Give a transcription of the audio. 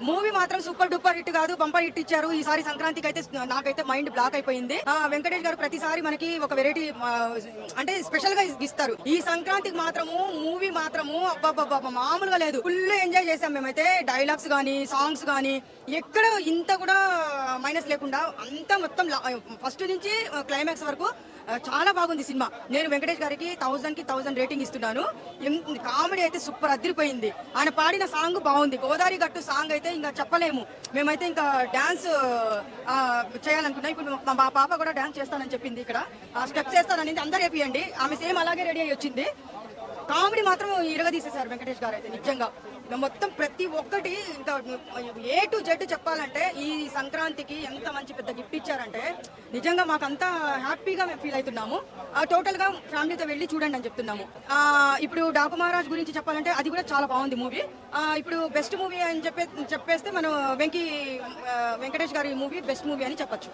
Movie మాత్రం super duper hit కాదు, bumper hit ఇచ్చారు. ఈసారి సంక్రాంతికి అయితే నాకైతే మైండ్ బ్లాక్ అయిపోయింది. వెంకటేష్ గారు ప్రతిసారి మనకి ఒక వెరైటీ అంటే స్పెషల్ గా ఇస్తారు. ఈ సంక్రాంతికి మాత్రము మూవీ మాత్రము అబ్బాబ్బా మామూలుగా లేదు. ఫుల్ ఎంజాయ్ చేసాం మేమైతే. డైలాగ్స్ గానీ సాంగ్స్ గానీ ఎక్కడ ఇంత కూడా మైనస్ లేకుండా అంతా మొత్తం ఫస్ట్ నుంచి క్లైమాక్స్ వరకు చాలా బాగుంది సినిమా. నేను వెంకటేష్ గారికి 1000కి 1000 రేటింగ్ ఇస్తున్నాను. కామెడీ అయితే సూపర్ అదిరిపోయింది. ఆయన పాడిన సాంగ్ బాగుంది. గోదావరి గట్టు సాంగ్ అయితే ఇంకా చెప్పలేము. మేమైతే ఇంకా డాన్స్ చేయాలనుకున్నాం. ఇప్పుడు మా పాప కూడా డాన్స్ చేస్తానని చెప్పింది. ఇక్కడ స్టెప్స్ చేస్తానని అందరూ వేపియండి. ఆమె సేమ్ అలాగే రెడీ అయ్యి వచ్చింది. కామెడీ మాత్రం ఇరగదీసేశారు వెంకటేష్ గారు అయితే నిజంగా. మొత్తం ప్రతి ఒక్కటి ఇంకా A to Z చెప్పాలంటే ఈ సంక్రాంతికి ఎంత మంచి పెద్ద గిఫ్ట్ ఇచ్చారంటే నిజంగా మాకంతా హ్యాపీగా మేము ఫీల్ అవుతున్నాము. టోటల్ గా ఫ్యామిలీతో వెళ్ళి చూడండి అని చెప్తున్నాము. ఇప్పుడు డాకు మహారాజ్ గురించి చెప్పాలంటే అది కూడా చాలా బాగుంది మూవీ. ఇప్పుడు బెస్ట్ మూవీ అని చెప్పేస్తే మనం వెంకటేష్ గారి మూవీ బెస్ట్ మూవీ అని చెప్పొచ్చు.